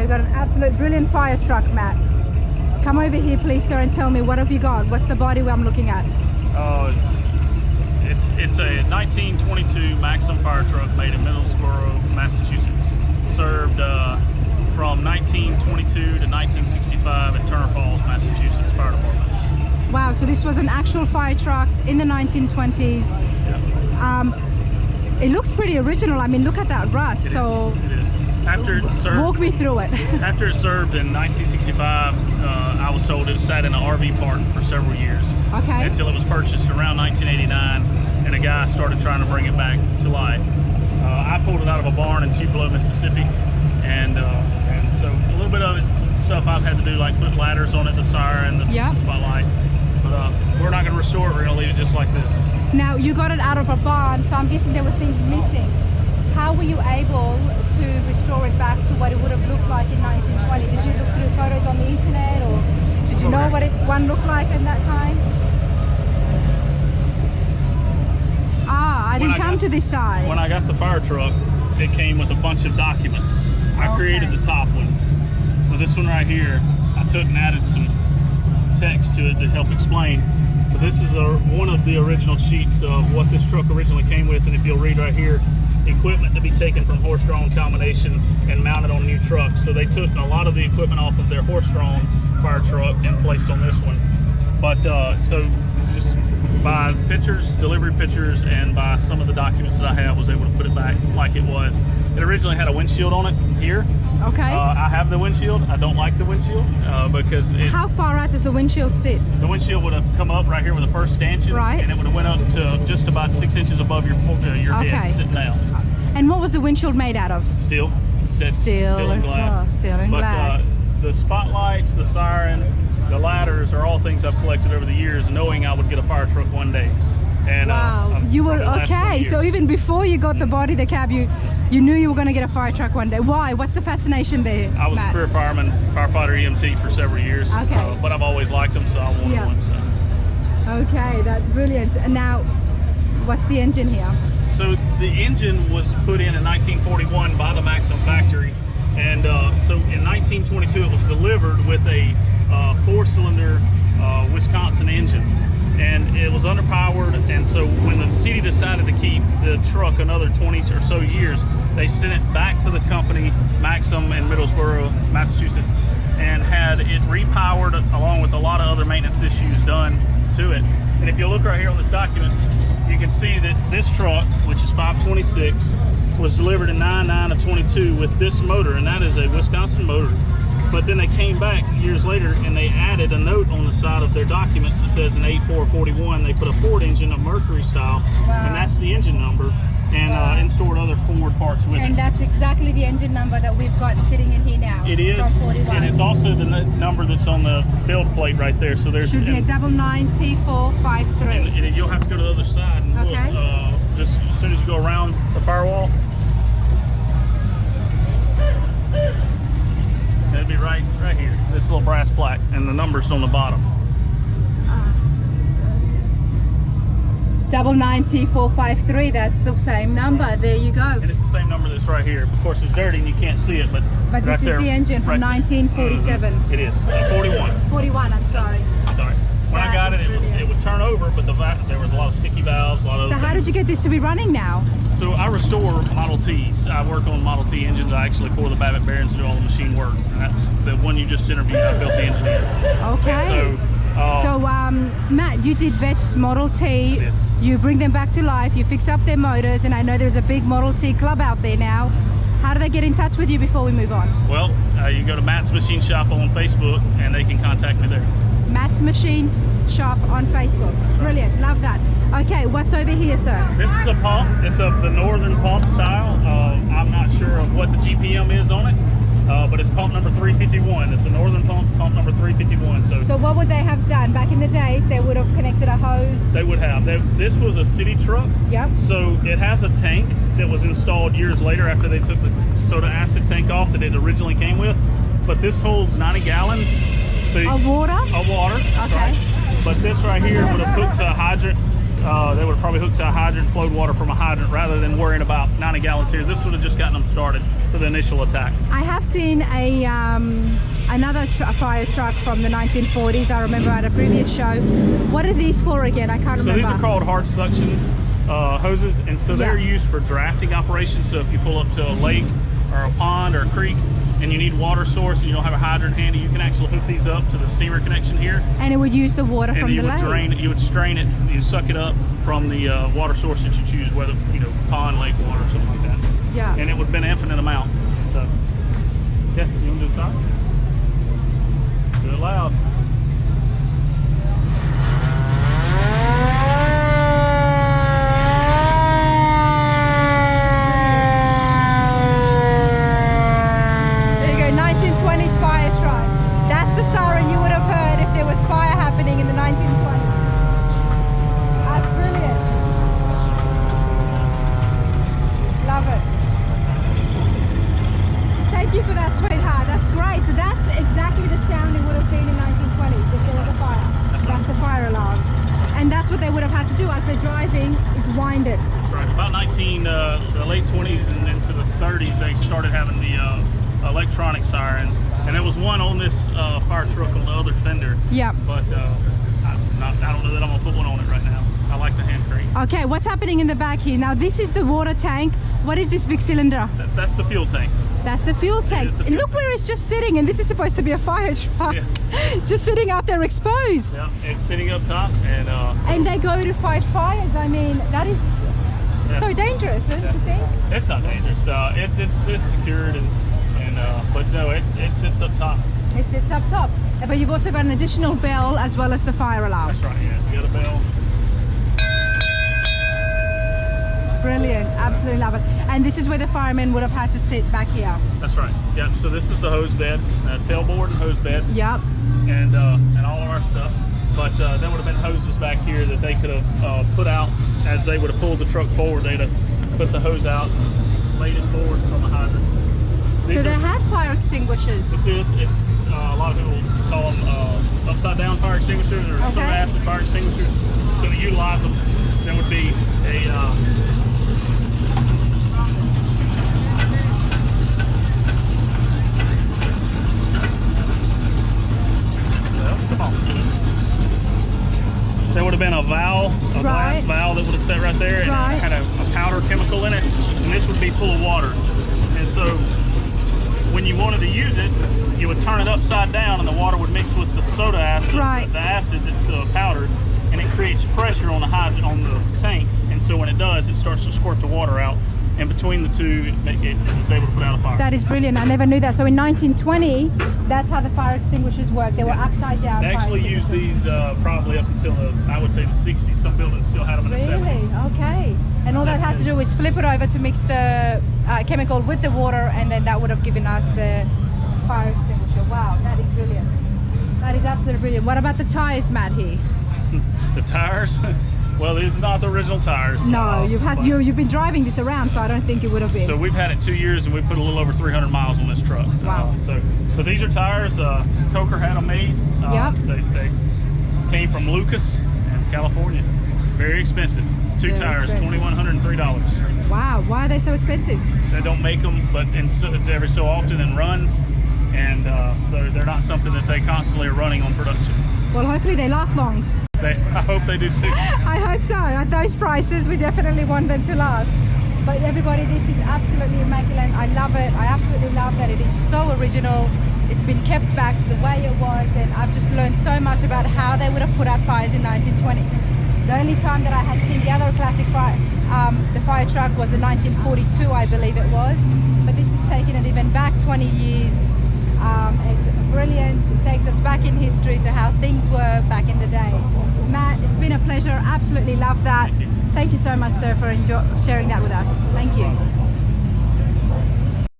we've got an absolute brilliant fire truck, Matt. Come over here, please, sir, and tell me, what have you got? What's the body I'm looking at? It's a 1922 Maxim fire truck made in Middlesboro, Massachusetts. Served from 1922 to 1965 at Turner Falls, Massachusetts Fire Department. Wow, so this was an actual fire truck in the 1920s. Yeah. It looks pretty original. I mean, look at that rust. It is. After it served, walk me through it. After it served in 1965, I was told it sat in an RV park for several years. Okay. Until it was purchased around 1989, and a guy started trying to bring it back to life. I pulled it out of a barn in Tupelo, Mississippi, and so a little bit of it stuff I've had to do, like put ladders on it, the siren, the spotlight. But we're not going to restore it. We're going to leave it just like this. Now, you got it out of a barn, so I'm guessing there were things missing. How were you able to restore it back to what it would have looked like in 1920? Did you look through photos on the internet, or did you know what one looked like in that time? I didn't come to this side. When I got the fire truck, it came with a bunch of documents. I created the top one. So this one right here, I took and added some text to it to help explain. But this is one of the original sheets of what this truck originally came with, and if you'll read right here, equipment to be taken from horse-drawn combination and mounted on new trucks. So they took a lot of the equipment off of their horse-drawn fire truck and placed on this one. But so just by pictures, delivery pictures, and by some of the documents that I have, was able to put it back like it was. It originally had a windshield on it here. Okay. I have the windshield. I don't like the windshield because How far out does the windshield sit? The windshield would have come up right here with the first stanchion, right, and it would have went up to just about 6 inches above your head sitting down. And what was the windshield made out of? Steel. Steel and glass. Steel and glass. The spotlights, the siren, the ladders are all things I've collected over the years, knowing I would get a fire truck one day. And wow, you were okay. So even before you got the body, the cab, you knew you were going to get a fire truck one day. Why? What's the fascination there? I was a career fireman, firefighter, EMT for several years. Okay. But I've always liked them, so I wanted one. So. Okay, that's brilliant. And now, what's the engine here? So the engine was put in 1941 by the Maxim factory, and so in 1922 it was delivered with a 4-cylinder Wisconsin engine, and it was underpowered. And so when the city decided to keep the truck another 20 or so years, they sent it back to the company Maxim in Middlesboro, Massachusetts, and had it repowered along with a lot of other maintenance issues done to it. And if you look right here on this document, you can see that this truck, which is 526, was delivered in 9/9 of 22 with this motor, and that is a Wisconsin motor. But then they came back years later and they added a note on the side of their documents that says in 8441 they put a Ford engine, a Mercury style, and that's the engine number, and stored other Ford parts with it. And that's exactly the engine number that we've got sitting in here now. It is, and it's also the number that's on the build plate right there. So there's should be a 99T453. And you'll have to go to the other side and look, just as soon as you go around the firewall. It'll be right here, this little brass plaque, and the number's on the bottom. 99T453, that's the same number. There you go. And it's the same number that's right here. Of course, it's dirty and you can't see it, but this right is there, the engine from 1947. It is 41. 41. I'm sorry. Sorry. When I got it, it would turn over, but there was a lot of sticky valves, a lot of. So how did you get this to be running now? So I restore Model Ts. I work on Model T engines. I actually pour the Babbitt bearings and do all the machine work. And that's the one you just interviewed. I built the engine in. Okay. So Matt, you did Vetch Model T. You bring them back to life. You fix up their motors, and I know there's a big Model T club out there now. How do they get in touch with you before we move on? Well, you go to Matt's Machine Shop on Facebook, and they can contact me there. Matt's Machine Shop on Facebook. Brilliant, love that. Okay, what's over here, sir? This is a pump. It's the Northern pump style. I'm not sure of what the GPM is on it, but it's pump number 351. It's a Northern pump number 351. So what would they have done? Back in the days, they would have connected a hose? They would have. This was a city truck. Yep. So it has a tank that was installed years later after they took the soda acid tank off that it originally came with. But this holds 90 gallons. So of water? Of water. Okay. Right. But this right here would have hooked to a hydrant. They would have probably hooked to a hydrant, flowed water from a hydrant, rather than worrying about 90 gallons here. This would have just gotten them started. for the initial attack. I have seen a another fire truck from the 1940s. I remember at a previous show. What are these for again? I can't remember. So these are called hard suction hoses, and so they're used for drafting operations. So if you pull up to a lake or a pond or a creek and you need water source and you don't have a hydrant handy, you can actually hook these up to the steamer connection here. And it would use the water from the lake. You would strain it, you suck it up from the water source that you choose, whether, you know, pond, lake water, something like that. Yeah. And it would be an infinite amount. So, yeah, you want to do the side? Do it loud. There you go, 1920s fire truck. That's the siren you would have heard if there was fire happening in the 1920s. That's brilliant. Love it. Thank you for that, sweetheart. That's great. So that's exactly the sound it would have been in 1920s if there was a fire. That's the fire alarm. And that's what they would have had to do as they're driving, is wind it. That's right. About the late 20s and into the 30s, they started having the electronic sirens. And there was one on this fire truck on the other fender. Yeah. But I don't know that I'm going to put one on it right now. I like the hand crank. Okay, what's happening in the back here? Now this is the water tank. What is this big cylinder? That's the fuel tank. That's the fuel tank. The fuel Look tank. where it's just sitting, and this is supposed to be a fire truck. Yeah. Just sitting out there exposed. Yeah, it's sitting up top, and And they go to fight fires. I mean, that is so dangerous, don't you think? It's not dangerous. It's secured, and but no, it sits up top. It sits up top. But you've also got an additional bell as well as the fire alarm. That's right. Yeah, you got a bell. Brilliant, absolutely love it. And this is where the firemen would have had to sit back here. That's right. Yeah. So this is the hose bed, tailboard and hose bed. Yep. And all of our stuff. But there would have been hoses back here that they could have put out as they would have pulled the truck forward. They'd have put the hose out, laid it forward from the hydrant. So they had fire extinguishers. It's a lot of people call them upside down fire extinguishers or soda acid fire extinguishers. So to utilize them, there would be a there would have been a valve, a glass valve that would have sat right there, and it had a powder chemical in it, and this would be full of water. And so when you wanted to use it, you would turn it upside down, and the water would mix with the soda acid, the acid that's powdered, and it creates pressure on the tank. And so when it does, it starts to squirt the water out. And between the two, it's able to put out a fire. That is brilliant. I never knew that. So in 1920, that's how the fire extinguishers worked. They were upside down. They actually used these probably up until I would say the 60s. Some buildings still had them in the 70s. Really? Okay. And all that had to do was flip it over to mix the chemical with the water, and then that would have given us the fire extinguisher. Wow, that is brilliant. That is absolutely brilliant. What about the tires, Matt, here? The tires? Well, these are not the original tires. No, you've been driving this around, so I don't think it would have been. So we've had it 2 years, and we put a little over 300 miles on this truck. Wow. But these are tires. Coker had them made. They came from Lucas, California. Very expensive. Two tires, $2,103. Wow. Why are they so expensive? They don't make them, but every so often in runs, and so they're not something that they constantly are running on production. Well, hopefully they last long. I hope they do too. I hope so. At those prices, we definitely want them to last. But everybody, this is absolutely immaculate. I love it. I absolutely love that it is so original. It's been kept back to the way it was, and I've just learned so much about how they would have put out fires in 1920s. The only time that I had seen the other classic fire, the fire truck was in 1942, I believe it was. But this is taking it even back 20 years. It's brilliant. It takes us back in history to how things were back in the day. Matt, it's been a pleasure. Absolutely love that. Thank you so much, sir, for sharing that with us. Thank you.